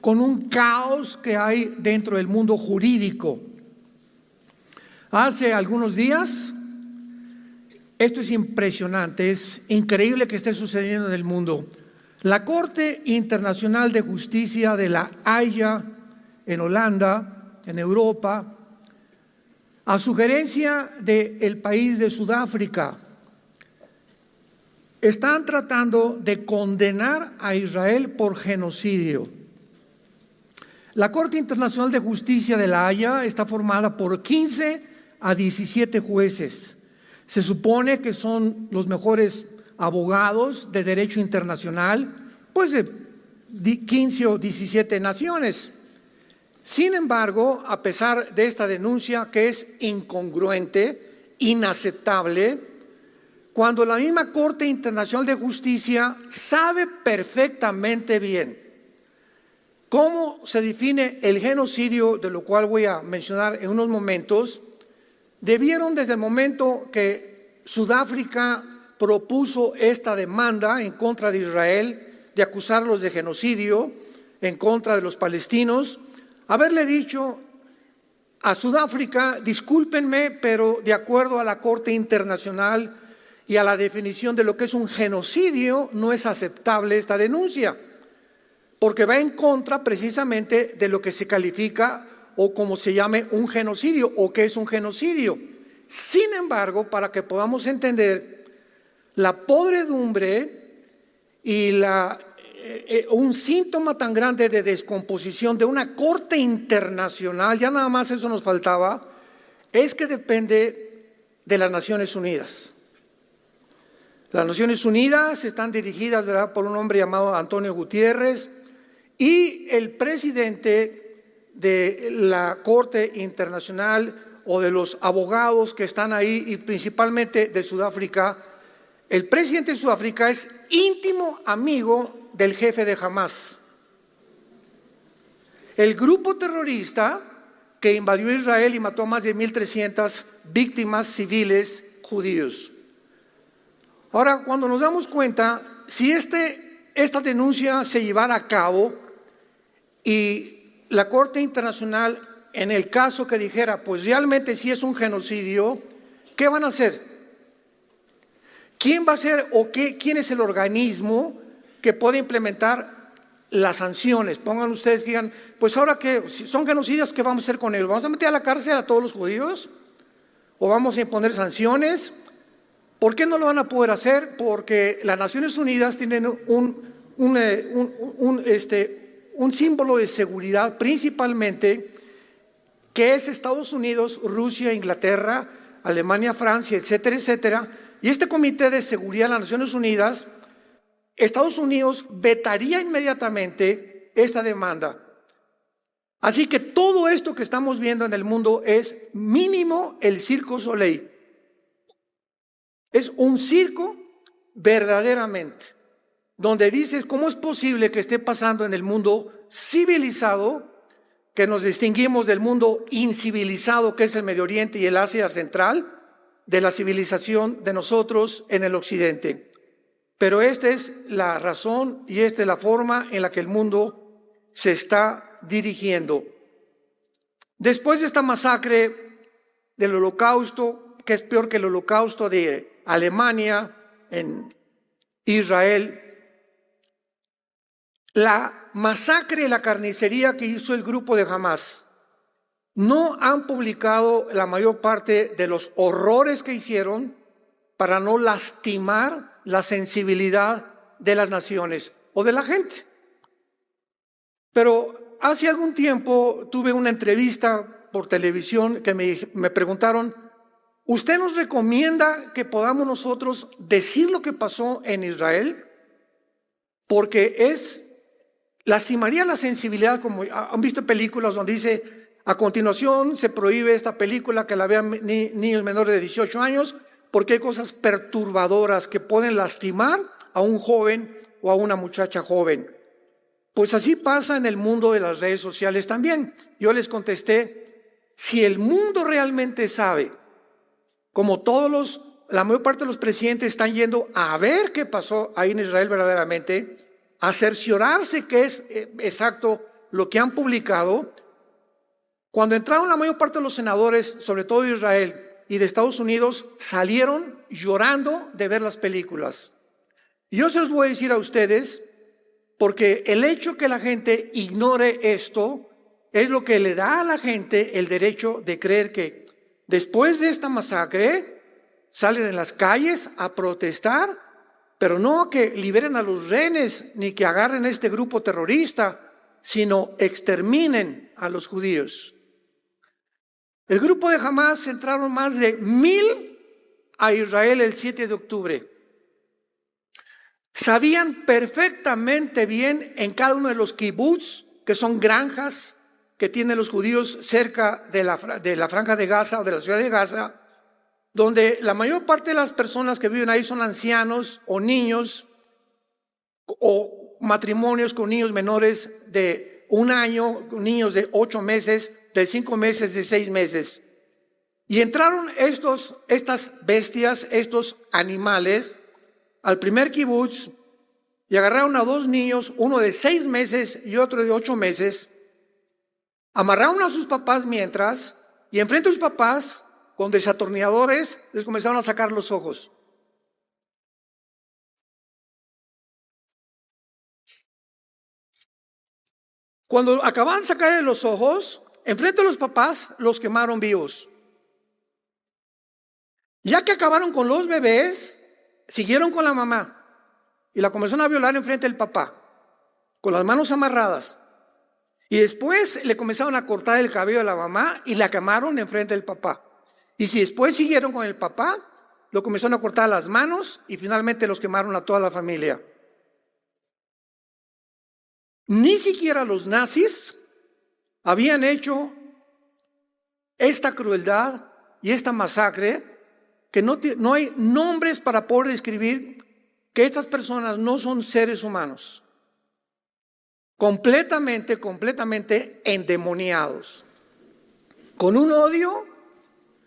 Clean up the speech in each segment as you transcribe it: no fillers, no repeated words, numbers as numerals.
con un caos que hay dentro del mundo jurídico. Hace algunos días, esto es impresionante, es increíble que esté sucediendo en el mundo. La Corte Internacional de Justicia de La Haya, en Holanda, en Europa, a sugerencia del país de Sudáfrica, están tratando de condenar a Israel por genocidio. La Corte Internacional de Justicia de La Haya está formada por 15 a 17 jueces. Se supone que son los mejores abogados de derecho internacional, pues de 15 o 17 naciones. Sin embargo, a pesar de esta denuncia que es incongruente, inaceptable, cuando la misma Corte Internacional de Justicia sabe perfectamente bien cómo se define el genocidio, de lo cual voy a mencionar en unos momentos, debieron desde el momento que Sudáfrica propuso esta demanda en contra de Israel, de acusarlos de genocidio en contra de los palestinos, haberle dicho a Sudáfrica: discúlpenme, pero de acuerdo a la Corte Internacional y a la definición de lo que es un genocidio, no es aceptable esta denuncia, porque va en contra precisamente de lo que se califica o como se llame un genocidio o qué es un genocidio. Sin embargo, para que podamos entender la podredumbre y un síntoma tan grande de descomposición de una Corte Internacional, ya nada más eso nos faltaba, es que depende de las Naciones Unidas. Las Naciones Unidas están dirigidas, ¿verdad?, por un hombre llamado Antonio Gutiérrez, y el presidente de la Corte Internacional o de los abogados que están ahí, y principalmente de Sudáfrica, el presidente de Sudáfrica es íntimo amigo del jefe de Hamas, el grupo terrorista que invadió Israel y mató a más de 1,300 víctimas civiles judíos. Ahora, cuando nos damos cuenta, si esta denuncia se llevara a cabo y la Corte Internacional, en el caso que dijera, pues realmente sí es un genocidio, ¿qué van a hacer? ¿Quién va a ser o quién es el organismo que puede implementar las sanciones? Pongan ustedes, digan, pues ahora que si son genocidios, ¿qué vamos a hacer con ellos? ¿Vamos a meter a la cárcel a todos los judíos? ¿O vamos a imponer sanciones? ¿Por qué no lo van a poder hacer? Porque las Naciones Unidas tienen un símbolo de seguridad principalmente, que es Estados Unidos, Rusia, Inglaterra, Alemania, Francia, etcétera, etcétera. Y este Comité de Seguridad de las Naciones Unidas, Estados Unidos vetaría inmediatamente esta demanda. Así que todo esto que estamos viendo en el mundo es mínimo el Circo Soleil. Es un circo verdaderamente, donde dices, ¿cómo es posible que esté pasando en el mundo civilizado, que nos distinguimos del mundo incivilizado, que es el Medio Oriente y el Asia Central, de la civilización de nosotros en el Occidente? Pero esta es la razón y esta es la forma en la que el mundo se está dirigiendo. Después de esta masacre del Holocausto, que es peor que el Holocausto de Alemania, en Israel, la masacre y la carnicería que hizo el grupo de Hamas, no han publicado la mayor parte de los horrores que hicieron para no lastimar la sensibilidad de las naciones o de la gente. Pero hace algún tiempo tuve una entrevista por televisión que me preguntaron, ¿usted nos recomienda que podamos nosotros decir lo que pasó en Israel? Porque lastimaría la sensibilidad, como han visto películas donde dice, a continuación se prohíbe esta película que la vean niños menores de 18 años, porque hay cosas perturbadoras que pueden lastimar a un joven o a una muchacha joven. Pues así pasa en el mundo de las redes sociales también. Yo les contesté, si el mundo realmente sabe, como la mayor parte de los presidentes están yendo a ver qué pasó ahí en Israel verdaderamente, a cerciorarse que es exacto lo que han publicado, cuando entraron la mayor parte de los senadores, sobre todo de Israel y de Estados Unidos, salieron llorando de ver las películas. Y yo se los voy a decir a ustedes, porque el hecho que la gente ignore esto es lo que le da a la gente el derecho de creer que después de esta masacre salen en las calles a protestar, pero no que liberen a los rehenes ni que agarren a este grupo terrorista, sino exterminen a los judíos. El grupo de Hamás entraron más de 1,000 a Israel el 7 de octubre. Sabían perfectamente bien en cada uno de los kibbutz, que son granjas que tienen los judíos cerca de la franja de Gaza o de la ciudad de Gaza, donde la mayor parte de las personas que viven ahí son ancianos o niños o matrimonios con niños menores de 1 año, niños de 8 meses, de 5 meses, de 6 meses. Y entraron estas bestias, estos animales, al primer kibutz y agarraron a 2 niños, uno de 6 meses y otro de 8 meses, amarraron a sus papás mientras, y enfrente de sus papás, con desatornilladores, les comenzaron a sacar los ojos. Cuando acababan de sacarle los ojos, enfrente de los papás, los quemaron vivos. Ya que acabaron con los bebés, siguieron con la mamá y la comenzaron a violar enfrente del papá, con las manos amarradas. Y después le comenzaron a cortar el cabello a la mamá y la quemaron enfrente del papá. Y si después siguieron con el papá, lo comenzaron a cortar las manos y finalmente los quemaron a toda la familia. Ni siquiera los nazis habían hecho esta crueldad y esta masacre, que no hay nombres para poder describir que estas personas no son seres humanos. Completamente endemoniados. Con un odio,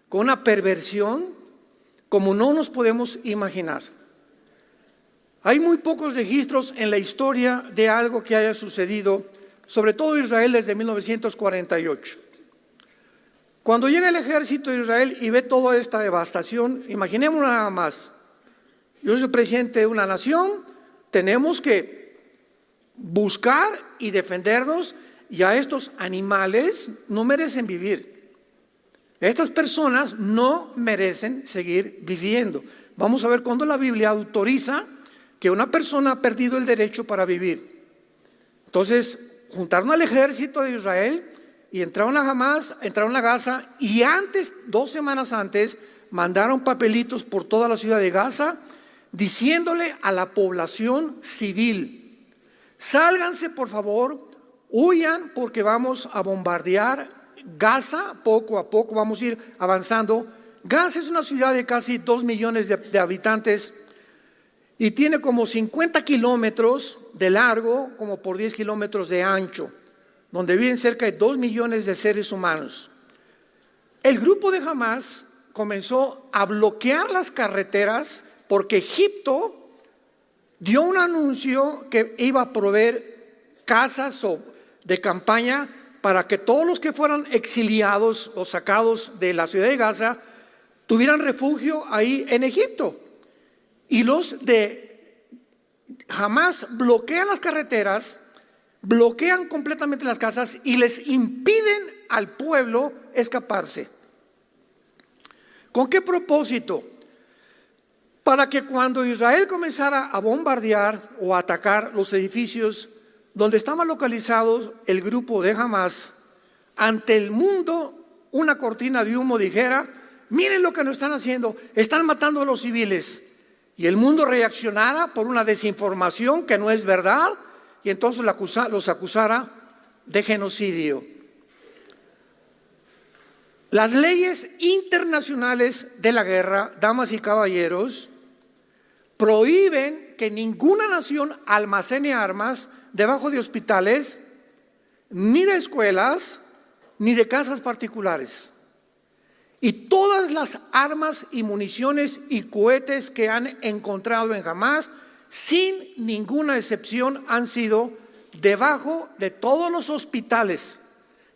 con una perversión, como no nos podemos imaginar. Hay muy pocos registros en la historia de algo que haya sucedido, sobre todo Israel desde 1948. Cuando llega el ejército de Israel y ve toda esta devastación, imaginemos nada más. Yo soy presidente de una nación, tenemos que buscar y defendernos, y a estos animales no merecen vivir. Estas personas no merecen seguir viviendo. Vamos a ver cuándo la Biblia autoriza que una persona ha perdido el derecho para vivir. Entonces, juntaron al ejército de Israel y entraron a Hamás, entraron a Gaza, y antes, 2 semanas antes, mandaron papelitos por toda la ciudad de Gaza diciéndole a la población civil: sálganse por favor, huyan porque vamos a bombardear Gaza poco a poco, vamos a ir avanzando. Gaza es una ciudad de casi 2 millones de habitantes y tiene como 50 kilómetros de largo, como por 10 kilómetros de ancho, donde viven cerca de 2 millones de seres humanos. El grupo de Hamás comenzó a bloquear las carreteras porque Egipto dio un anuncio que iba a proveer casas de campaña para que todos los que fueran exiliados o sacados de la ciudad de Gaza tuvieran refugio ahí en Egipto. Y los de Hamás bloquean las carreteras, bloquean completamente las casas y les impiden al pueblo escaparse. ¿Con qué propósito? Para que cuando Israel comenzara a bombardear o a atacar los edificios donde estaba localizado el grupo de Hamás, ante el mundo una cortina de humo dijera: miren lo que nos están haciendo, están matando a los civiles. Y el mundo reaccionara por una desinformación que no es verdad, y entonces los acusara de genocidio. Las leyes internacionales de la guerra, damas y caballeros, prohíben que ninguna nación almacene armas debajo de hospitales, ni de escuelas, ni de casas particulares. Y todas las armas y municiones y cohetes que han encontrado en Hamás sin ninguna excepción, han sido debajo de todos los hospitales,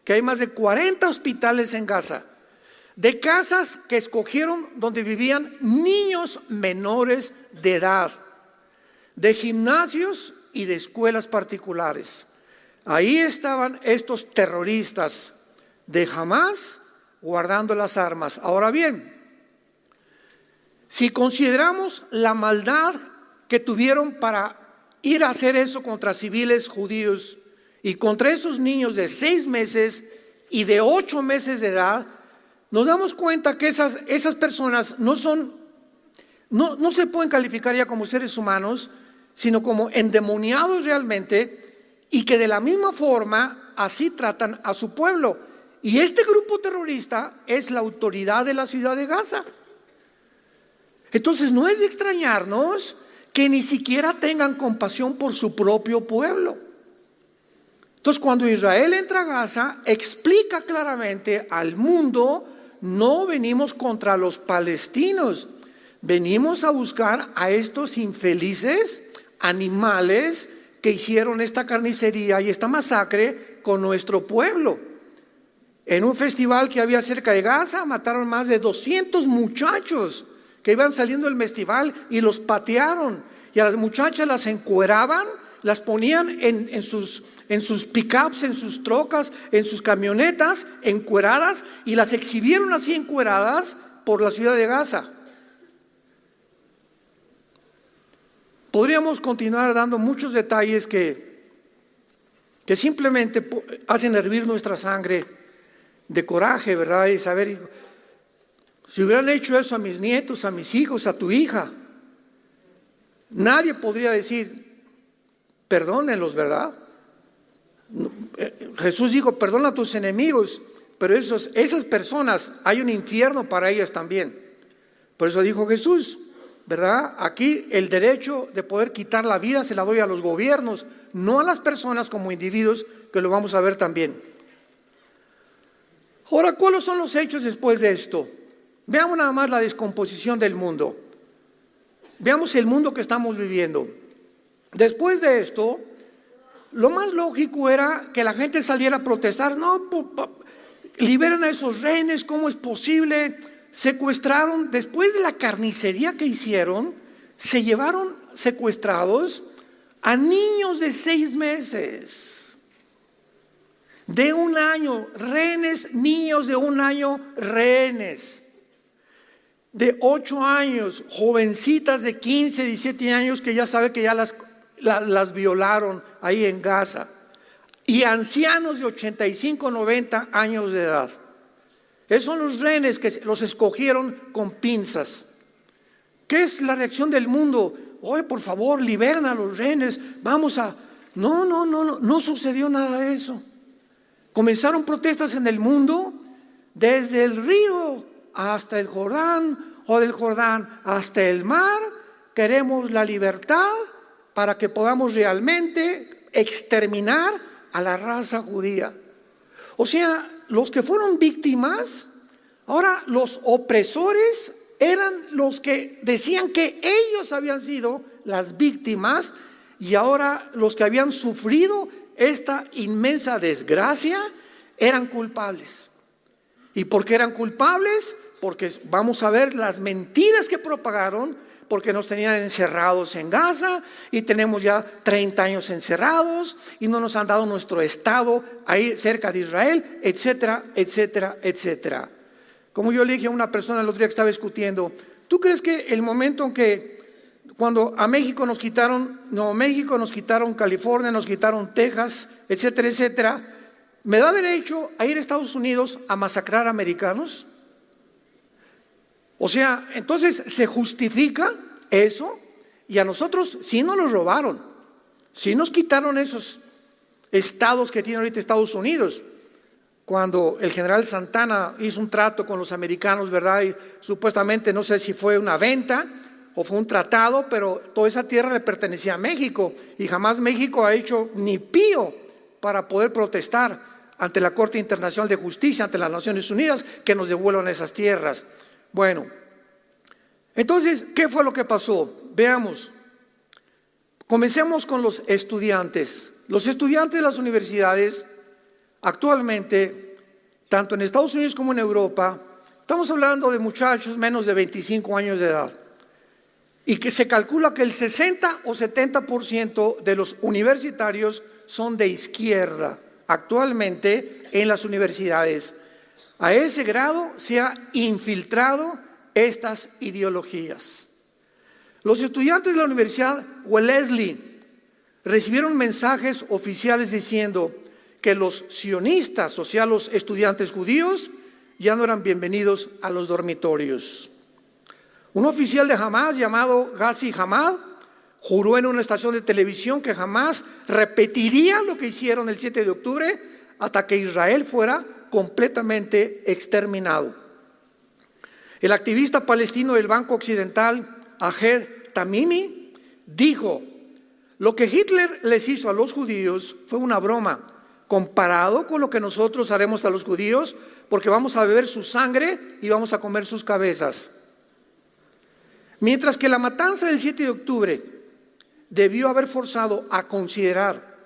que hay más de 40 hospitales en Gaza, de casas que escogieron donde vivían niños menores de edad, de gimnasios y de escuelas particulares. Ahí estaban estos terroristas de Hamás guardando las armas. Ahora bien, si consideramos la maldad que tuvieron para ir a hacer eso contra civiles judíos y contra esos niños de 6 meses y de 8 meses de edad, nos damos cuenta que esas personas no se pueden calificar ya como seres humanos, sino como endemoniados realmente, y que de la misma forma así tratan a su pueblo. Y este grupo terrorista es la autoridad de la ciudad de Gaza. Entonces no es de extrañarnos que ni siquiera tengan compasión por su propio pueblo. Entonces cuando Israel entra a Gaza, explica claramente al mundo: no venimos contra los palestinos, venimos a buscar a estos infelices animales que hicieron esta carnicería y esta masacre con nuestro pueblo. En un festival que había cerca de Gaza, mataron más de 200 muchachos que iban saliendo del festival y los patearon. Y a las muchachas las encueraban, las ponían en sus pickups, en sus trocas, en sus camionetas, encueradas, y las exhibieron así encueradas por la ciudad de Gaza. Podríamos continuar dando muchos detalles que simplemente hacen hervir nuestra sangre de coraje, ¿verdad? Y saber, si hubieran hecho eso a mis nietos, a mis hijos, a tu hija, nadie podría decir: perdónenlos, ¿verdad? Jesús dijo: perdona a tus enemigos, pero esas personas, hay un infierno para ellas también. Por eso dijo Jesús, ¿verdad? Aquí el derecho de poder quitar la vida se la doy a los gobiernos, no a las personas como individuos, que lo vamos a ver también. Ahora, ¿cuáles son los hechos después de esto? Veamos nada más la descomposición del mundo. Veamos el mundo que estamos viviendo. Después de esto, lo más lógico era que la gente saliera a protestar. No, liberen a esos rehenes, ¿cómo es posible? Secuestraron, después de la carnicería que hicieron, se llevaron secuestrados a niños de 6 meses, de 1 año, rehenes, niños de 1 año, rehenes, de 8 años, jovencitas de 15, 17 años que ya sabe que ya las violaron ahí en Gaza, y ancianos de 85, 90 años de edad. Esos son los rehenes que los escogieron con pinzas. ¿Qué es la reacción del mundo? Oye, por favor, liberen a los rehenes, vamos a... No sucedió nada de eso. Comenzaron protestas en el mundo, desde el río hasta el Jordán, o del Jordán hasta el mar. Queremos la libertad para que podamos realmente exterminar a la raza judía. O sea, los que fueron víctimas, ahora los opresores eran los que decían que ellos habían sido las víctimas, y ahora los que habían sufrido esta inmensa desgracia eran culpables. ¿Y por qué eran culpables? Porque vamos a ver las mentiras que propagaron, porque nos tenían encerrados en Gaza y tenemos ya 30 años encerrados y no nos han dado nuestro estado ahí cerca de Israel, etcétera, etcétera, etcétera. Como yo le dije a una persona el otro día que estaba discutiendo: ¿tú crees que el momento en que cuando a México nos quitaron Nuevo México, nos quitaron California, nos quitaron Texas, etcétera, etcétera, me da derecho a ir a Estados Unidos a masacrar americanos? O sea, entonces se justifica eso, y a nosotros sí nos los robaron, sí nos quitaron esos estados que tiene ahorita Estados Unidos. Cuando el general Santana hizo un trato con los americanos, ¿verdad? Y supuestamente, no sé si fue una venta o fue un tratado, pero toda esa tierra le pertenecía a México, y jamás México ha hecho ni pío para poder protestar ante la Corte Internacional de Justicia, ante las Naciones Unidas, que nos devuelvan esas tierras. Bueno, entonces, ¿qué fue lo que pasó? Veamos. Comencemos con los estudiantes. Los estudiantes de las universidades actualmente, tanto en Estados Unidos como en Europa, estamos hablando de muchachos menos de 25 años de edad. Y que se calcula que el 60 o 70% de los universitarios son de izquierda actualmente en las universidades. A ese grado se ha infiltrado estas ideologías. Los estudiantes de la Universidad Wellesley recibieron mensajes oficiales diciendo que los sionistas, o sea, los estudiantes judíos, ya no eran bienvenidos a los dormitorios. Un oficial de Hamas llamado Ghazi Hamad juró en una estación de televisión que jamás repetiría lo que hicieron el 7 de octubre hasta que Israel fuera completamente exterminado. El activista palestino del Banco Occidental, Ahed Tamimi, dijo: lo que Hitler les hizo a los judíos fue una broma comparado con lo que nosotros haremos a los judíos, porque vamos a beber su sangre y vamos a comer sus cabezas. Mientras que la matanza del 7 de octubre debió haber forzado a considerar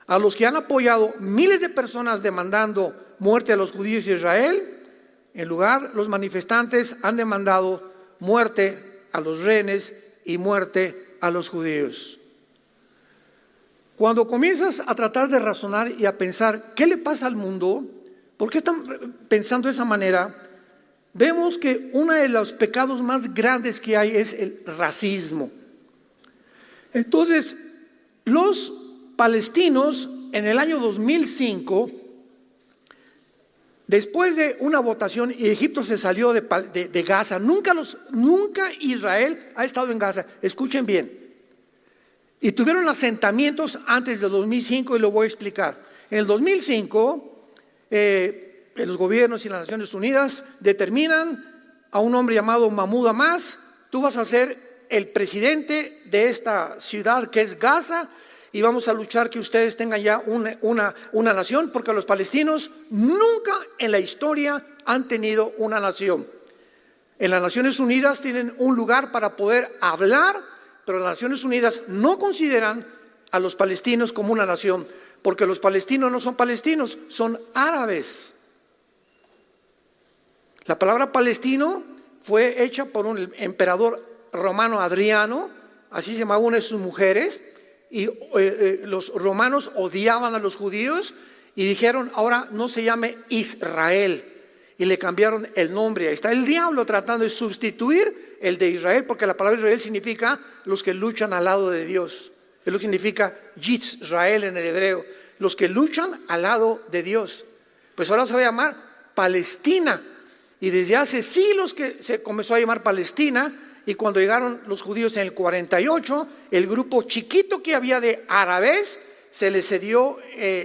a los que han apoyado miles de personas demandando muerte a los judíos de Israel, en lugar los manifestantes han demandado muerte a los rehenes y muerte a los judíos. Cuando comienzas a tratar de razonar y a pensar ¿qué le pasa al mundo? ¿Por qué están pensando de esa manera? Vemos que uno de los pecados más grandes que hay es el racismo. Entonces, los palestinos en el año 2005, después de una votación, y Egipto se salió de Gaza, nunca Israel ha estado en Gaza, escuchen bien, y tuvieron asentamientos antes del 2005 y lo voy a explicar. En el 2005, los gobiernos y las Naciones Unidas determinan a un hombre llamado Mahmoud Abbas: tú vas a ser el presidente de esta ciudad que es Gaza y vamos a luchar que ustedes tengan ya una nación, porque los palestinos nunca en la historia han tenido una nación. En las Naciones Unidas tienen un lugar para poder hablar, pero las Naciones Unidas no consideran a los palestinos como una nación, porque los palestinos no son palestinos, son árabes. La palabra palestino fue hecha por un emperador romano, Adriano, así se llamaba una de sus mujeres, y los romanos odiaban a los judíos y dijeron: ahora no se llame Israel, y le cambiaron el nombre. Ahí está el diablo tratando de sustituir el de Israel, porque la palabra Israel significa los que luchan al lado de Dios. Es lo que significa Yisrael en el hebreo, los que luchan al lado de Dios. Pues ahora se va a llamar Palestina. Y desde hace siglos que se comenzó a llamar Palestina, y cuando llegaron los judíos en el 48, el grupo chiquito que había de árabes se les cedió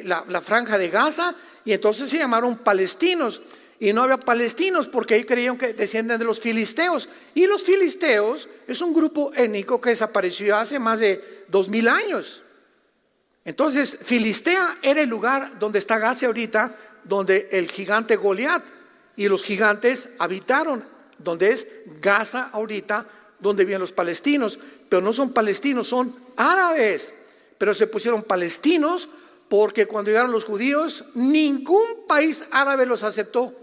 la franja de Gaza, y entonces se llamaron palestinos. Y no había palestinos porque ellos creían que descienden de los filisteos, y los filisteos es un grupo étnico que desapareció hace más de 2000 años. Entonces Filistea era el lugar donde está Gaza ahorita, donde el gigante Goliat y los gigantes habitaron, donde es Gaza ahorita, donde viven los palestinos. Pero no son palestinos, son árabes. Pero se pusieron palestinos porque cuando llegaron los judíos, ningún país árabe los aceptó.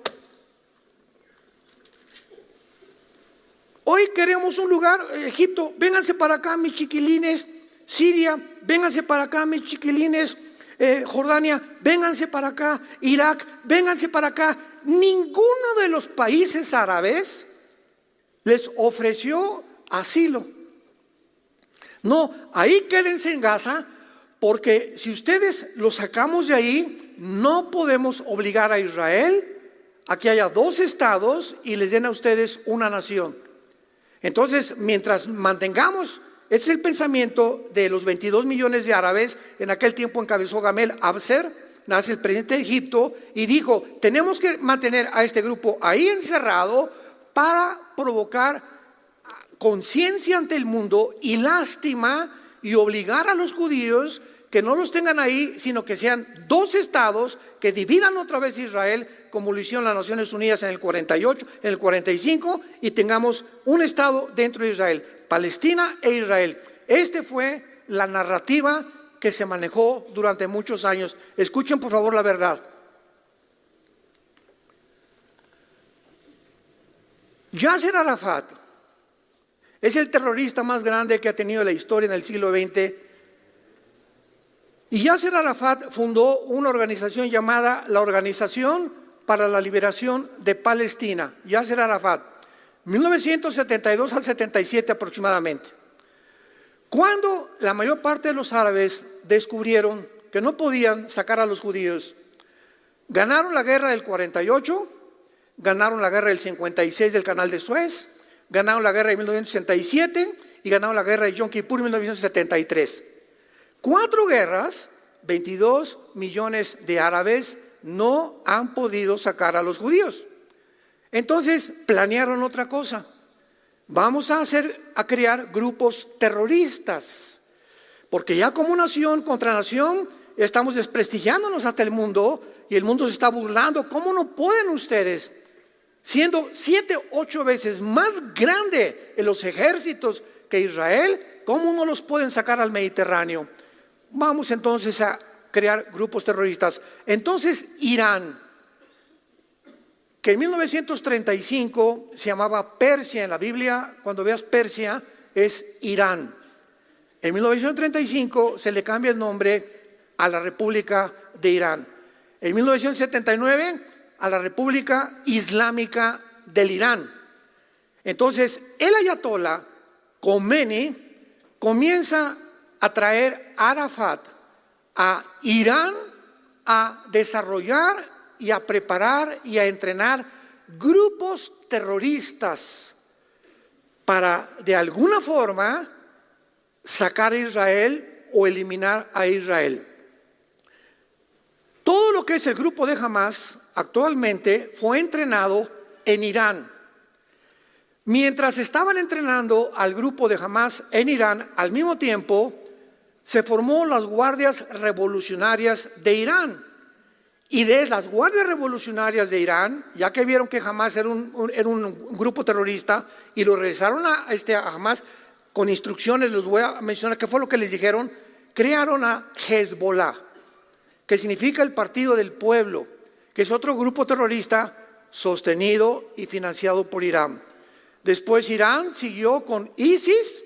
Hoy queremos un lugar, Egipto, vénganse para acá mis chiquilines. Siria, vénganse para acá mis chiquilines. Jordania, vénganse para acá. Irak, vénganse para acá. Ninguno de los países árabes les ofreció asilo. No, ahí quédense en Gaza, porque si ustedes los sacamos de ahí, no podemos obligar a Israel a que haya dos estados y les den a ustedes una nación. Entonces, mientras mantengamos, ese es el pensamiento de los 22 millones de árabes. En aquel tiempo encabezó Gamal Abser, nace el presidente de Egipto, y dijo: tenemos que mantener a este grupo ahí encerrado para provocar conciencia ante el mundo y lástima, y obligar a los judíos que no los tengan ahí, sino que sean dos estados que dividan otra vez Israel, como lo hicieron las Naciones Unidas en el 48, en el 45, y tengamos un estado dentro de Israel, Palestina e Israel. Este fue la narrativa que se manejó durante muchos años. Escuchen por favor la verdad. Yasser Arafat es el terrorista más grande que ha tenido la historia en el siglo XX. Y Yasser Arafat fundó una organización llamada la Organización para la Liberación de Palestina. Yasser Arafat, 1972 al 77 aproximadamente. Cuando la mayor parte de los árabes descubrieron que no podían sacar a los judíos, ganaron la guerra del 48, ganaron la guerra del 56 del Canal de Suez, ganaron la guerra de 1967 y ganaron la guerra de Yom Kippur en 1973. 4 guerras, 22 millones de árabes no han podido sacar a los judíos. Entonces planearon otra cosa. Vamos a crear grupos terroristas, porque ya como nación contra nación estamos desprestigiándonos hasta el mundo y el mundo se está burlando. ¿Cómo no pueden ustedes, siendo 7, 8 veces más grande en los ejércitos que Israel, cómo no los pueden sacar al Mediterráneo? Vamos entonces a crear grupos terroristas. Entonces Irán, que en 1935 se llamaba Persia en la Biblia, cuando veas Persia es Irán. En 1935 se le cambia el nombre a la República de Irán. En 1979 a la República Islámica del Irán. Entonces el ayatolá Khomeini comienza a traer a Arafat a Irán a desarrollar y a preparar y a entrenar grupos terroristas para de alguna forma sacar a Israel o eliminar a Israel. Todo lo que es el grupo de Hamás actualmente fue entrenado en Irán. Mientras estaban entrenando al grupo de Hamás en Irán, al mismo tiempo se formó las guardias revolucionarias de Irán. Y de las guardias revolucionarias de Irán, ya que vieron que Hamás era un grupo terrorista y lo regresaron a Hamás con instrucciones, les voy a mencionar qué fue lo que les dijeron, crearon a Hezbollah, que significa el Partido del Pueblo, que es otro grupo terrorista sostenido y financiado por Irán. Después Irán siguió con ISIS,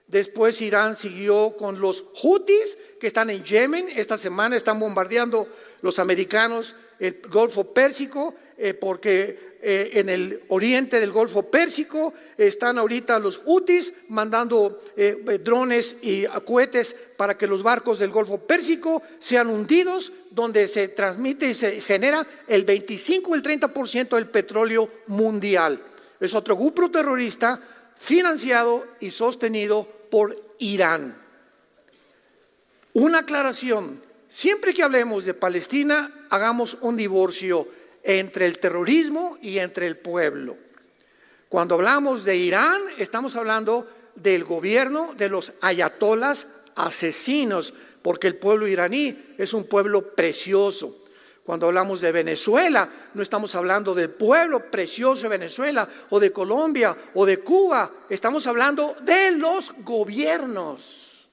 después Irán siguió con los Houthis, que están en Yemen. Esta semana están bombardeando los americanos el Golfo Pérsico, porque en el oriente del Golfo Pérsico están ahorita los Houthis mandando drones y cohetes para que los barcos del Golfo Pérsico sean hundidos, donde se transmite y se genera el 25 o el 30% del petróleo mundial. Es otro grupo terrorista financiado y sostenido por Irán. Una aclaración: siempre que hablemos de Palestina, hagamos un divorcio entre el terrorismo y entre el pueblo. Cuando hablamos de Irán, estamos hablando del gobierno de los ayatolas asesinos, porque el pueblo iraní es un pueblo precioso. Cuando hablamos de Venezuela, no estamos hablando del pueblo precioso de Venezuela, o de Colombia, o de Cuba. Estamos hablando de los gobiernos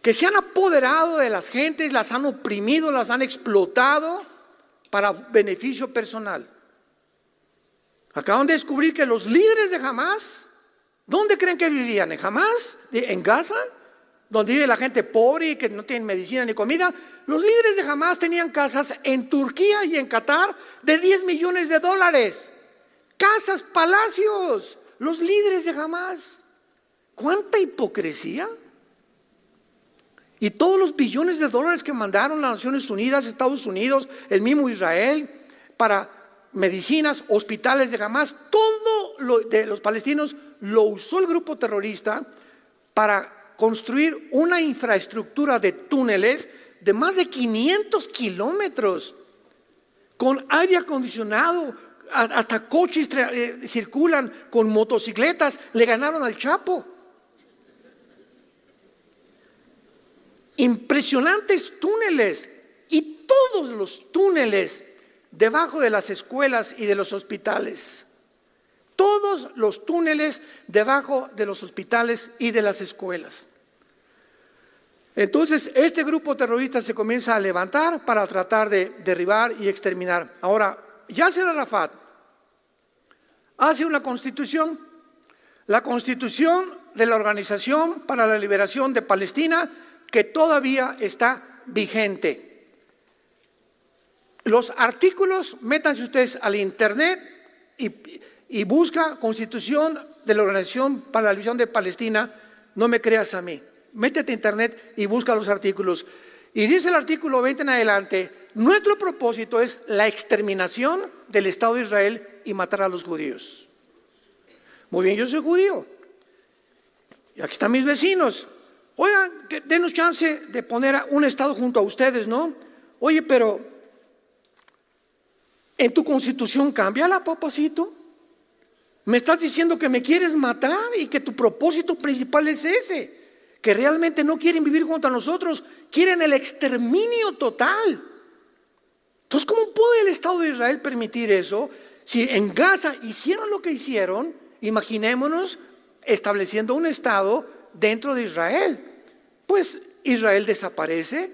que se han apoderado de las gentes, las han oprimido, las han explotado para beneficio personal. Acaban de descubrir que los líderes de Hamás, ¿dónde creen que vivían? ¿En Hamás? ¿En Gaza? Donde vive la gente pobre y que no tienen medicina ni comida. Los líderes de Hamás tenían casas en Turquía y en Qatar de $10 millones. Casas, palacios, los líderes de Hamás. ¿Cuánta hipocresía? Y todos los billones de dólares que mandaron las Naciones Unidas, Estados Unidos, el mismo Israel, para medicinas, hospitales de Hamás, todo lo de los palestinos lo usó el grupo terrorista para construir una infraestructura de túneles de más de 500 kilómetros, con aire acondicionado, hasta coches circulan con motocicletas. Le ganaron al Chapo. Impresionantes túneles, y todos los túneles debajo de las escuelas y de los hospitales, todo todos los túneles debajo de los hospitales y de las escuelas. Entonces, este grupo terrorista se comienza a levantar para tratar de derribar y exterminar. Ahora, Yasser Arafat hace una constitución, la constitución de la Organización para la Liberación de Palestina, que todavía está vigente. Los artículos, métanse ustedes al internet y busca Constitución de la Organización para la Liberación de Palestina. No me creas a mí, métete a internet y busca los artículos. Y dice el artículo 20 en adelante: nuestro propósito es la exterminación del Estado de Israel y matar a los judíos. Muy bien, yo soy judío y aquí están mis vecinos. Oigan, denos chance de poner un Estado junto a ustedes, ¿no? Oye, pero ¿en tu constitución cámbiala, papacito? Me estás diciendo que me quieres matar y que tu propósito principal es ese, que realmente no quieren vivir contra nosotros, quieren el exterminio total. Entonces, ¿cómo puede el Estado de Israel permitir eso? Si en Gaza hicieron lo que hicieron, imaginémonos estableciendo un Estado dentro de Israel. Pues Israel desaparece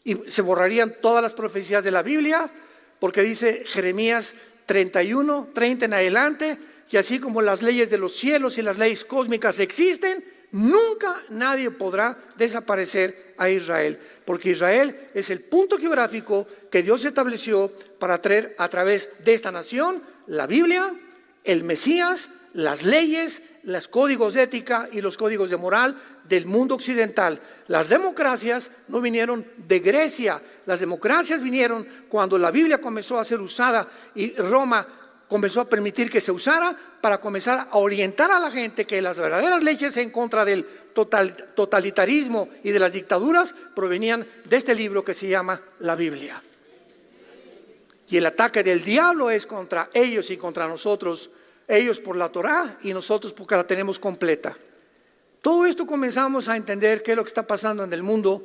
y se borrarían todas las profecías de la Biblia, porque dice Jeremías 31, 30 en adelante, que así como las leyes de los cielos y las leyes cósmicas existen, nunca nadie podrá desaparecer a Israel, porque Israel es el punto geográfico que Dios estableció para traer a través de esta nación la Biblia, el Mesías, las leyes, los códigos de ética y los códigos de moral del mundo occidental. Las democracias no vinieron de Grecia, las democracias vinieron cuando la Biblia comenzó a ser usada y Roma comenzó a permitir que se usara para comenzar a orientar a la gente que las verdaderas leyes en contra del totalitarismo y de las dictaduras provenían de este libro que se llama la Biblia. Y el ataque del diablo es contra ellos y contra nosotros, ellos por la Torá y nosotros porque la tenemos completa. Todo esto comenzamos a entender qué es lo que está pasando en el mundo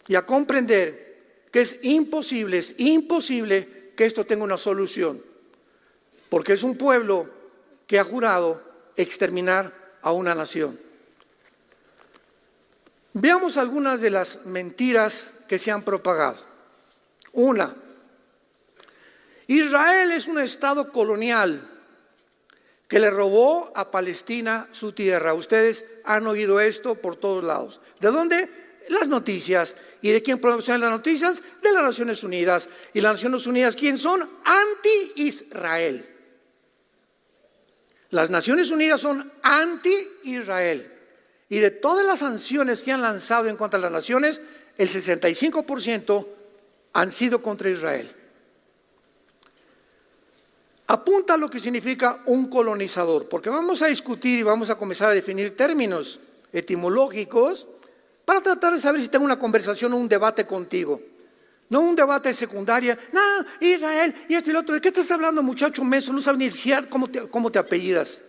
y a comprender que es imposible que esto tenga una solución, porque es un pueblo que ha jurado exterminar a una nación. Veamos algunas de las mentiras que se han propagado. Una, Israel es un estado colonial que le robó a Palestina su tierra. Ustedes han oído esto por todos lados. ¿De dónde? Las noticias. ¿Y de quién producen las noticias? De las Naciones Unidas. ¿Y las Naciones Unidas quién son? Anti-Israel. Las Naciones Unidas son anti-Israel. Y de todas las sanciones que han lanzado en contra de las naciones, el 65% han sido contra Israel. Apunta a lo que significa un colonizador, porque vamos a discutir y vamos a comenzar a definir términos etimológicos para tratar de saber si tengo una conversación o un debate contigo. No un debate de secundaria, no, Israel y esto y lo otro. ¿De qué estás hablando, muchacho menso? No sabes ni siquiera cómo te apellidas.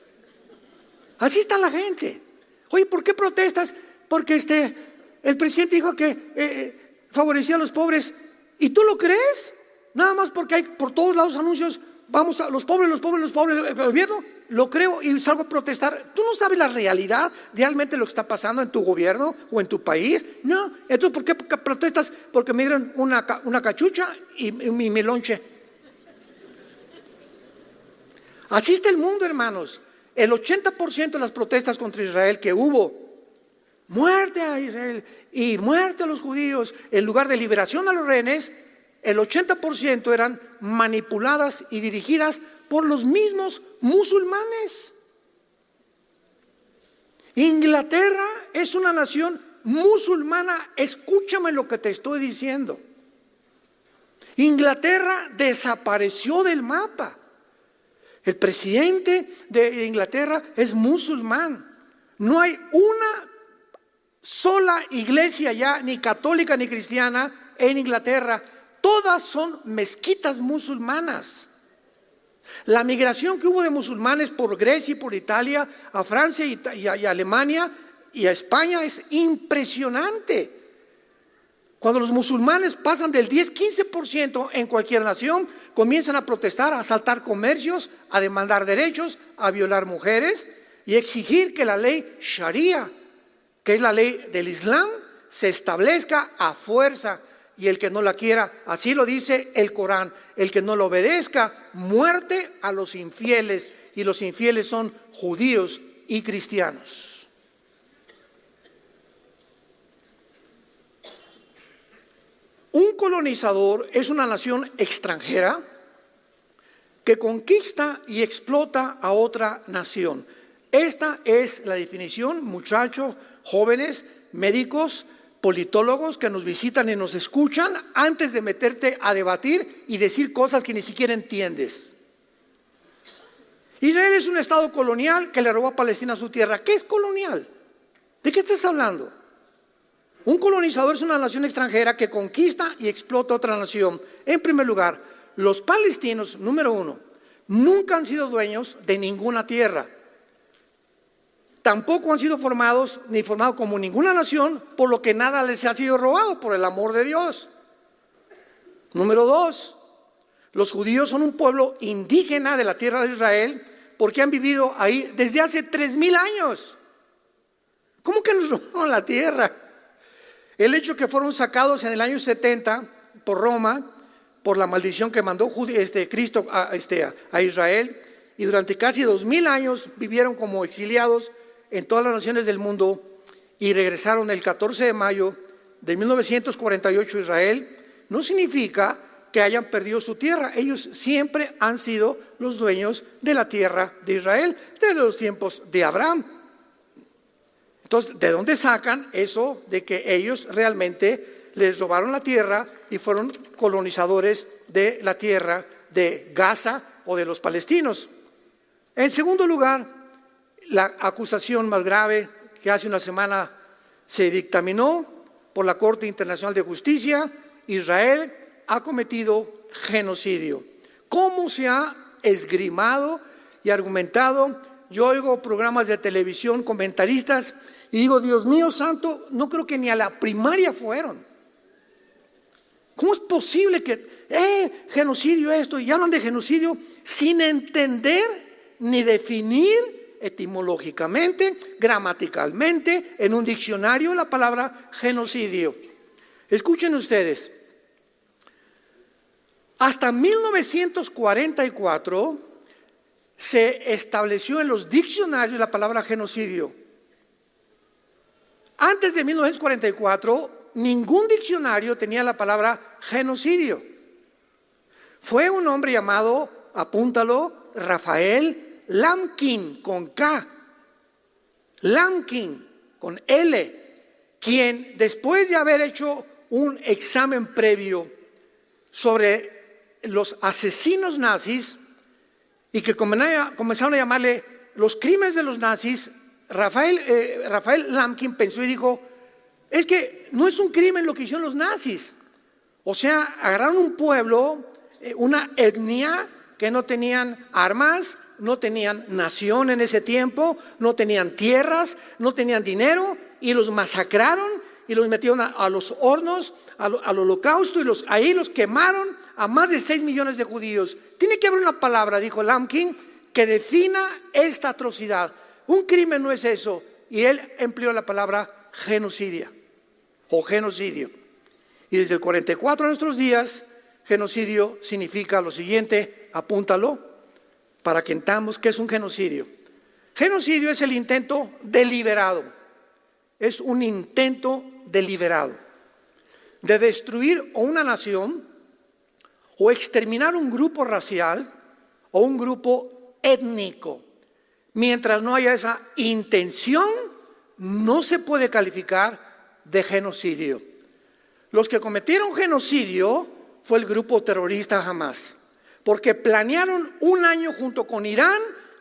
Así está la gente. Oye, ¿por qué protestas? Porque el presidente dijo que favorecía a los pobres. ¿Y tú lo crees? Nada más porque hay por todos lados anuncios. Vamos a los pobres, el gobierno, lo creo y salgo a protestar. ¿Tú no sabes la realidad realmente lo que está pasando en tu gobierno o en tu país? No, entonces ¿por qué protestas? Porque me dieron una cachucha y mi lonche. Así está el mundo, hermanos. El 80% de las protestas contra Israel que hubo, muerte a Israel y muerte a los judíos, en lugar de liberación a los rehenes, el 80% eran manipuladas y dirigidas por los mismos musulmanes. Inglaterra es una nación musulmana, escúchame lo que te estoy diciendo. Inglaterra desapareció del mapa. El presidente de Inglaterra es musulmán. No hay una sola iglesia ya, ni católica ni cristiana, en Inglaterra. Todas son mezquitas musulmanas. La migración que hubo de musulmanes por Grecia y por Italia a Francia y a Alemania y a España es impresionante. Cuando los musulmanes pasan del 10-15% en cualquier nación, comienzan a protestar, a asaltar comercios, a demandar derechos, a violar mujeres y exigir que la ley Sharia, que es la ley del Islam, se establezca a fuerza. Y el que no la quiera, así lo dice el Corán, el que no lo obedezca, muerte a los infieles. Y los infieles son judíos y cristianos. Un colonizador es una nación extranjera que conquista y explota a otra nación. Esta es la definición, muchachos, jóvenes, médicos, politólogos que nos visitan y nos escuchan, antes de meterte a debatir y decir cosas que ni siquiera entiendes. Israel es un estado colonial que le robó a Palestina su tierra. ¿Qué es colonial? ¿De qué estás hablando? Un colonizador es una nación extranjera que conquista y explota otra nación. En primer lugar, los palestinos, número uno, nunca han sido dueños de ninguna tierra. Tampoco han sido formados ni formados como ninguna nación, por lo que nada les ha sido robado, por el amor de Dios. Número dos, los judíos son un pueblo indígena de la tierra de Israel porque han vivido ahí desde hace 3000 años. ¿Cómo que nos robaron la tierra? El hecho que fueron sacados en el año 70 por Roma, por la maldición que mandó Cristo a Israel, y durante casi 2000 años vivieron como exiliados en todas las naciones del mundo y regresaron el 14 de mayo de 1948 a Israel, no significa que hayan perdido su tierra. Ellos siempre han sido los dueños de la tierra de Israel desde los tiempos de Abraham. Entonces, ¿de dónde sacan eso de que ellos realmente les robaron la tierra y fueron colonizadores de la tierra de Gaza o de los palestinos? En segundo lugar, la acusación más grave que hace una semana se dictaminó por la Corte Internacional de Justicia: Israel ha cometido genocidio. ¿Cómo se ha esgrimado y argumentado? Yo oigo programas de televisión, comentaristas, y digo, Dios mío santo, no creo que ni a la primaria fueron. ¿Cómo es posible que genocidio esto? Y hablan de genocidio sin entender ni definir etimológicamente, gramaticalmente, en un diccionario la palabra genocidio. Escuchen ustedes, hasta 1944 se estableció en los diccionarios la palabra genocidio. Antes de 1944, ningún diccionario tenía la palabra genocidio. Fue un hombre llamado, apúntalo, Rafael Lamkin, con K, Lamkin, con L, quien después de haber hecho un examen previo sobre los asesinos nazis y que comenzaron a llamarle los crímenes de los nazis, Rafael Lamkin pensó y dijo, es que no es un crimen lo que hicieron los nazis. O sea, agarraron un pueblo, una etnia que no tenían armas, no tenían nación en ese tiempo, no tenían tierras, no tenían dinero, y los masacraron y los metieron a los hornos, al holocausto, y ahí los quemaron a más de 6 millones de judíos. Tiene que haber una palabra, dijo Lamkin, que defina esta atrocidad. Un crimen no es eso, y él empleó la palabra genocidio o genocidio. Y desde el 44 a nuestros días, genocidio significa lo siguiente, apúntalo, para que entendamos qué es un genocidio. Genocidio es el intento deliberado, es un intento deliberado de destruir o una nación o exterminar un grupo racial o un grupo étnico. Mientras no haya esa intención, no se puede calificar de genocidio. Los que cometieron genocidio fue el grupo terrorista Hamas, porque planearon un año junto con Irán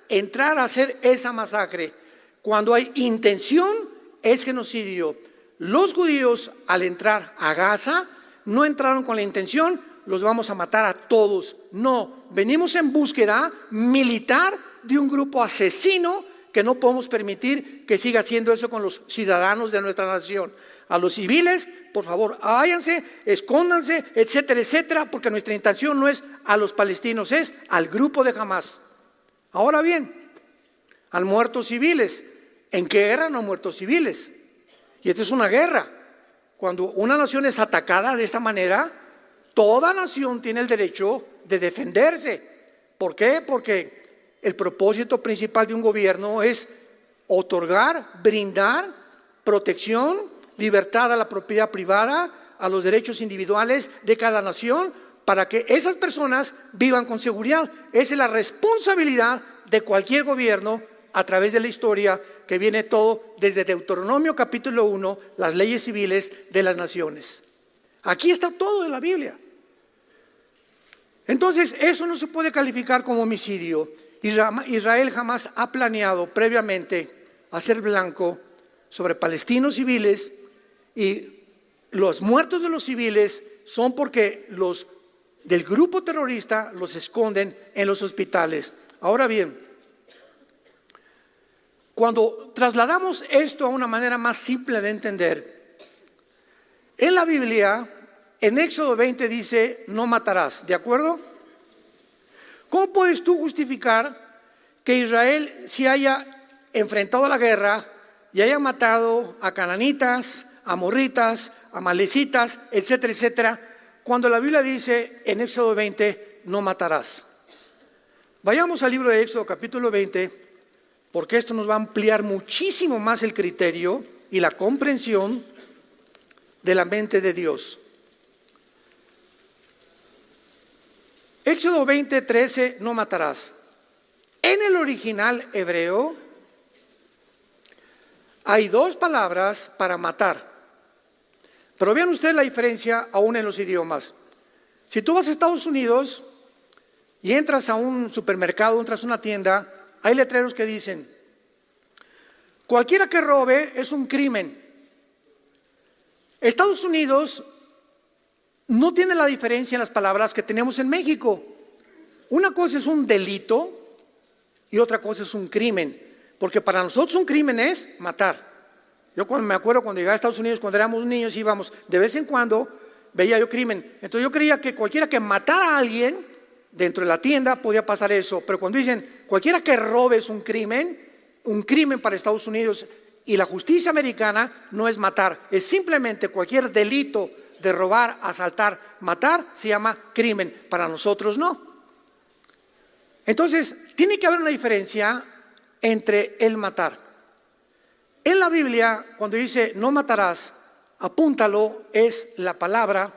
entrar a hacer esa masacre. Cuando hay intención, es genocidio. Los judíos, al entrar a Gaza, no entraron con la intención, los vamos a matar a todos. No, venimos en búsqueda militar de un grupo asesino que no podemos permitir que siga haciendo eso con los ciudadanos de nuestra nación. A los civiles, por favor, váyanse, escóndanse, etcétera, etcétera, porque nuestra intención no es a los palestinos, es al grupo de Hamás. Ahora bien, han muerto civiles. ¿En qué guerra no han muerto civiles? Y esta es una guerra. Cuando una nación es atacada de esta manera, toda nación tiene el derecho de defenderse. ¿Por qué? Porque el propósito principal de un gobierno es otorgar, brindar protección, libertad a la propiedad privada, a los derechos individuales de cada nación, para que esas personas vivan con seguridad. Esa es la responsabilidad de cualquier gobierno a través de la historia, que viene todo desde Deuteronomio capítulo 1, las leyes civiles de las naciones. Aquí está todo en la Biblia. Entonces, eso no se puede calificar como homicidio. Israel jamás ha planeado previamente hacer blanco sobre palestinos civiles, y los muertos de los civiles son porque los del grupo terrorista los esconden en los hospitales. Ahora bien, cuando trasladamos esto a una manera más simple de entender, en la Biblia, en Éxodo 20 dice, no matarás, ¿de acuerdo? ¿Cómo puedes tú justificar que Israel se haya enfrentado a la guerra y haya matado a cananitas, amorritas, amalecitas, etcétera, etcétera, cuando la Biblia dice en Éxodo 20, no matarás? Vayamos al libro de Éxodo capítulo 20, porque esto nos va a ampliar muchísimo más el criterio y la comprensión de la mente de Dios. Éxodo 20, 13, no matarás. En el original hebreo hay dos palabras para matar. Pero vean ustedes la diferencia aún en los idiomas. Si tú vas a Estados Unidos y entras a un supermercado, entras a una tienda, hay letreros que dicen, cualquiera que robe es un crimen. Estados Unidos no tiene la diferencia en las palabras que tenemos en México. Una cosa es un delito y otra cosa es un crimen. Porque para nosotros un crimen es matar. Yo me acuerdo cuando llegué a Estados Unidos, cuando éramos niños, íbamos, de vez en cuando veía yo crimen. Entonces yo creía que cualquiera que matara a alguien dentro de la tienda podía pasar eso. Pero cuando dicen cualquiera que robe es un crimen para Estados Unidos, y la justicia americana no es matar, es simplemente cualquier delito de robar, asaltar, matar, se llama crimen. Para nosotros no. Entonces tiene que haber una diferencia entre el matar. En la Biblia, cuando dice no matarás, apúntalo, es la palabra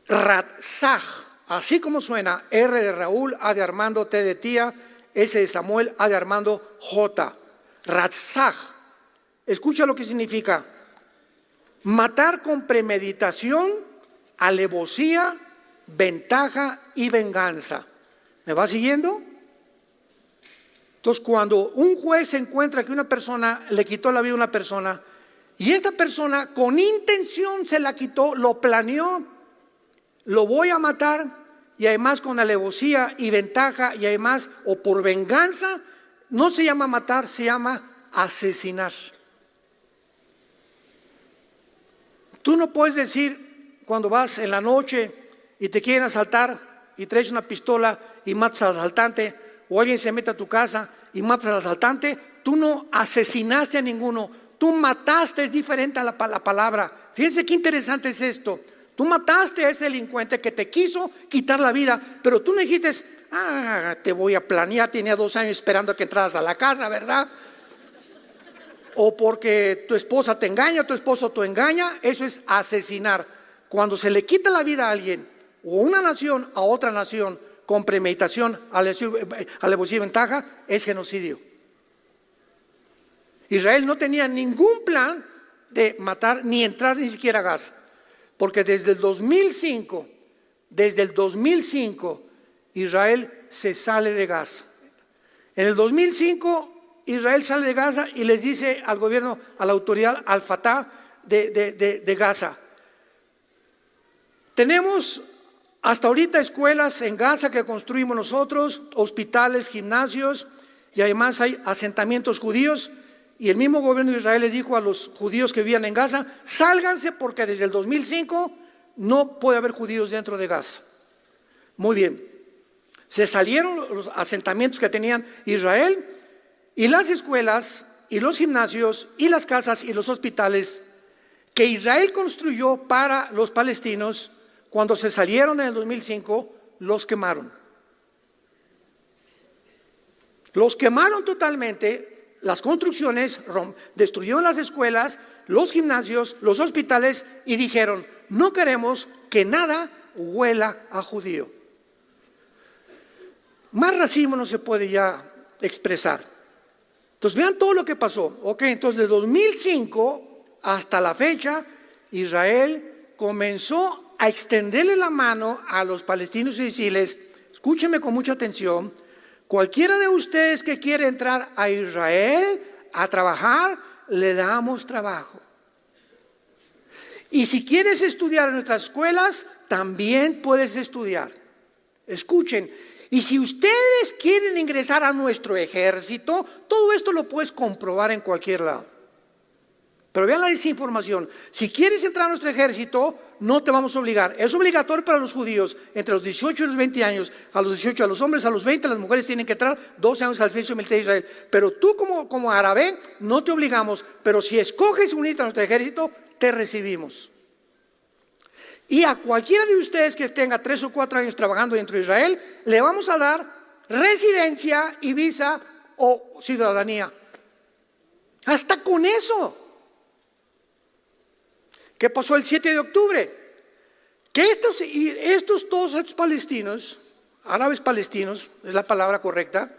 ratzaj, así como suena, R de Raúl, A de Armando, T de tía, S de Samuel, A de Armando, J. Ratzaj. Escucha lo que significa: matar con premeditación, alevosía, ventaja y venganza. ¿Me va siguiendo? Entonces, cuando un juez encuentra que una persona le quitó la vida a una persona, y esta persona con intención se la quitó, lo planeó, lo voy a matar, y además con alevosía y ventaja, y además o por venganza, no se llama matar, se llama asesinar. Tú no puedes decir cuando vas en la noche y te quieren asaltar y traes una pistola y matas al asaltante, o alguien se mete a tu casa y matas al asaltante, tú no asesinaste a ninguno, tú mataste. Es diferente a la palabra. Fíjense qué interesante es esto. Tú mataste a ese delincuente que te quiso quitar la vida, pero tú no dijiste, te voy a planear, tenía 2 años esperando a que entraras a la casa, ¿verdad? O porque tu esposa te engaña, tu esposo te engaña. Eso es asesinar. Cuando se le quita la vida a alguien, o una nación a otra nación, con premeditación, alevosía y ventaja, es genocidio. Israel no tenía ningún plan de matar ni entrar ni siquiera a Gaza, porque desde el 2005 Israel se sale de Gaza. En el 2005 Israel sale de Gaza y les dice al gobierno, a la autoridad, al Fatah de Gaza: tenemos hasta ahorita escuelas en Gaza que construimos nosotros, hospitales, gimnasios, y además hay asentamientos judíos, y el mismo gobierno de Israel les dijo a los judíos que vivían en Gaza: sálganse, porque desde el 2005 no puede haber judíos dentro de Gaza. Muy bien, se salieron los asentamientos que tenían Israel, y las escuelas y los gimnasios y las casas y los hospitales que Israel construyó para los palestinos, cuando se salieron en el 2005, los quemaron. Los quemaron totalmente, las construcciones, destruyeron las escuelas, los gimnasios, los hospitales, y dijeron: no queremos que nada huela a judío. Más racismo no se puede ya expresar. Entonces vean todo lo que pasó. Entonces de 2005 hasta la fecha, Israel comenzó a extenderle la mano a los palestinos y decirles: escúchenme con mucha atención, cualquiera de ustedes que quiere entrar a Israel a trabajar, le damos trabajo. Y si quieres estudiar en nuestras escuelas, también puedes estudiar. Escuchen, y si ustedes quieren ingresar a nuestro ejército, todo esto lo puedes comprobar en cualquier lado. Pero vean la desinformación: si quieres entrar a nuestro ejército, no te vamos a obligar. Es obligatorio para los judíos entre los 18 y los 20 años. A los 18 a los hombres, a los 20 las mujeres tienen que entrar 12 años al servicio militar de Israel. Pero tú como árabe no te obligamos, pero si escoges unirte a nuestro ejército, te recibimos. Y a cualquiera de ustedes que tenga 3 o 4 años trabajando dentro de Israel, le vamos a dar residencia y visa o ciudadanía. Hasta con eso. ¿Qué pasó el 7 de octubre? Que todos estos palestinos, árabes palestinos, es la palabra correcta,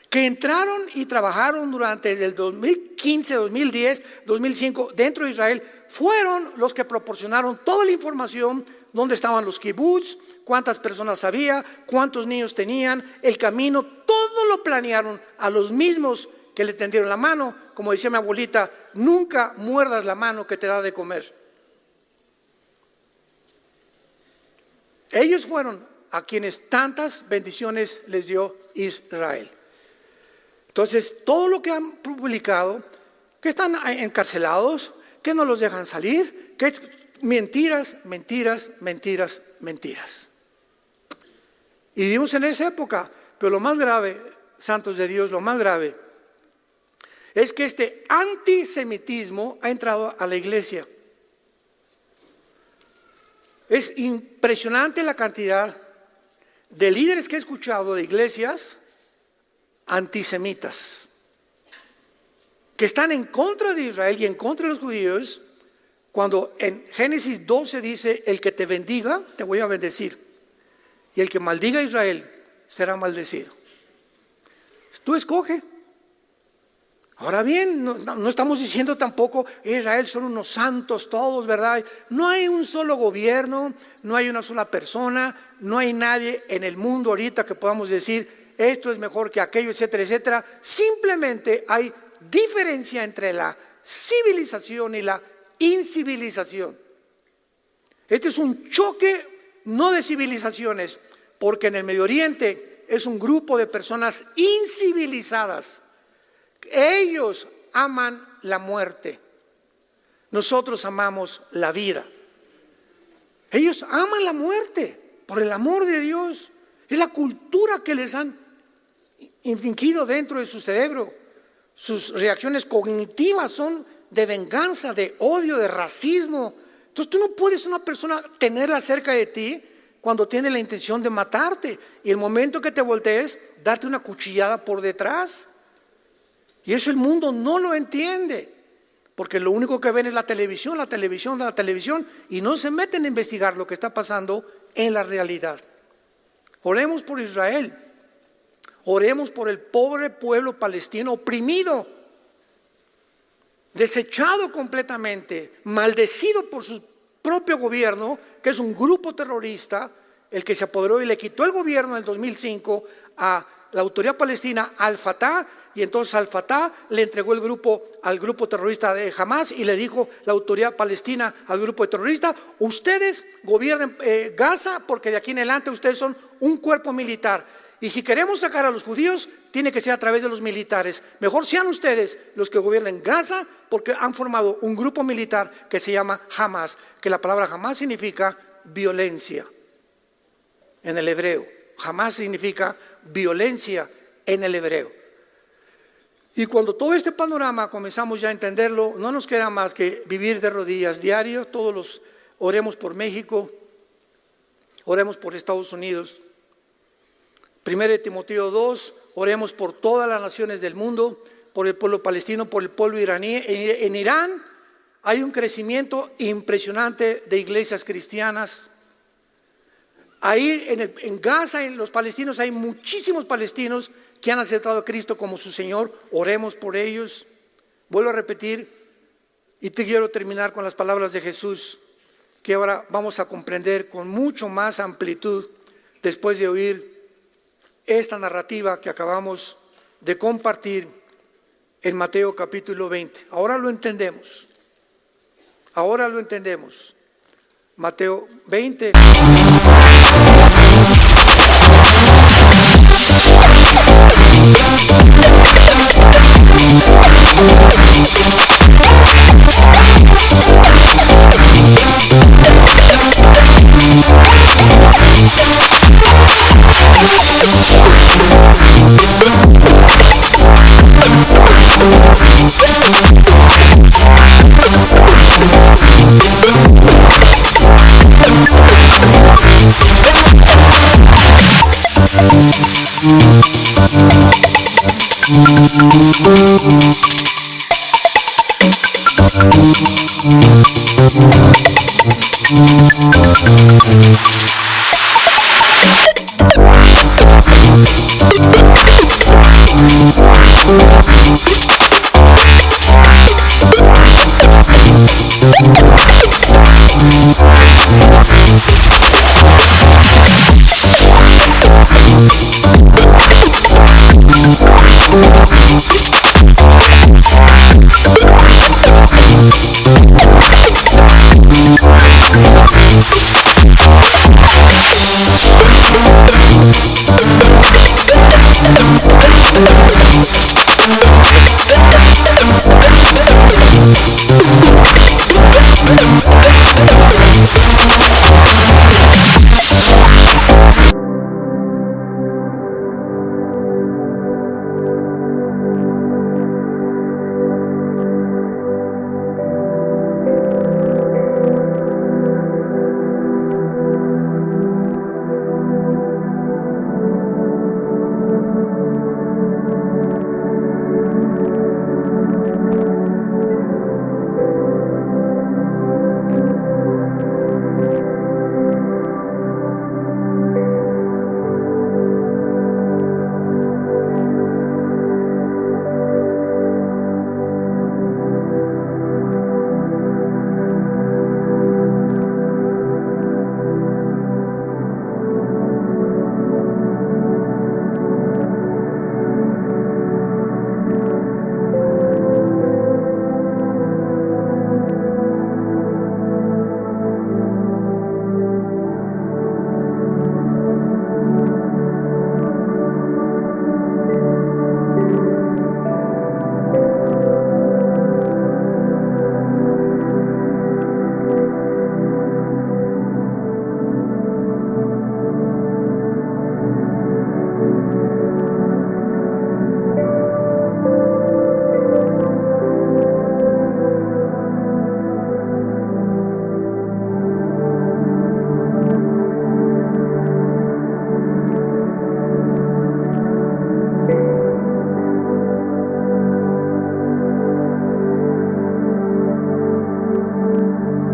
que entraron y trabajaron durante el 2015, 2010, 2005 dentro de Israel, fueron los que proporcionaron toda la información: dónde estaban los kibbutz, cuántas personas había, cuántos niños tenían, el camino, todo lo planearon a los mismos que le tendieron la mano. Como decía mi abuelita: nunca muerdas la mano que te da de comer. Ellos fueron a quienes tantas bendiciones les dio Israel. Entonces, todo lo que han publicado, que están encarcelados, que no los dejan salir, que es mentiras, mentiras, mentiras, mentiras. Y vivimos en esa época. Pero lo más grave, santos de Dios, lo más grave es que este antisemitismo ha entrado a la iglesia. Es impresionante la cantidad de líderes que he escuchado de iglesias antisemitas, que están en contra de Israel y en contra de los judíos, cuando en Génesis 12 dice: el que te bendiga, te voy a bendecir, y el que maldiga a Israel será maldecido. Tú escoge. Ahora bien, no estamos diciendo tampoco Israel son unos santos todos, ¿verdad? No hay un solo gobierno, no hay una sola persona, no hay nadie en el mundo ahorita que podamos decir esto es mejor que aquello, etcétera, etcétera. Simplemente hay diferencia entre la civilización y la incivilización. Este es un choque no de civilizaciones, porque en el Medio Oriente es un grupo de personas incivilizadas. Ellos aman la muerte, nosotros amamos la vida. Ellos aman la muerte por el amor de Dios. Es la cultura que les han infringido dentro de su cerebro. Sus reacciones cognitivas son de venganza, de odio, de racismo. Entonces tú no puedes una persona tenerla cerca de ti cuando tiene la intención de matarte, y el momento que te voltees, darte una cuchillada por detrás. Y eso el mundo no lo entiende, porque lo único que ven es la televisión, y no se meten a investigar lo que está pasando en la realidad. Oremos por Israel, oremos por el pobre pueblo palestino oprimido, desechado completamente, maldecido por su propio gobierno, que es un grupo terrorista, el que se apoderó y le quitó el gobierno en el 2005 a la autoridad palestina, al-Fatah, y entonces al-Fatah le entregó el grupo al grupo terrorista de Hamas, y le dijo la autoridad palestina al grupo terrorista: ustedes gobiernen Gaza, porque de aquí en adelante ustedes son un cuerpo militar. Y si queremos sacar a los judíos, tiene que ser a través de los militares. Mejor sean ustedes los que gobiernen Gaza, porque han formado un grupo militar que se llama Hamas, que la palabra Hamas significa violencia en el hebreo. Hamas significa violencia en el hebreo. Y cuando todo este panorama comenzamos ya a entenderlo, no nos queda más que vivir de rodillas diario. Oremos por México, oremos por Estados Unidos. 1 Timoteo 2, oremos por todas las naciones del mundo, por el pueblo palestino, por el pueblo iraní. En Irán hay un crecimiento impresionante de iglesias cristianas. Ahí en Gaza, en los palestinos, hay muchísimos palestinos que han aceptado a Cristo como su Señor. Oremos por ellos. Vuelvo a repetir, y te quiero terminar con las palabras de Jesús, que ahora vamos a comprender con mucho más amplitud después de oír esta narrativa que acabamos de compartir en Mateo capítulo 20. Ahora lo entendemos. Mateo 20.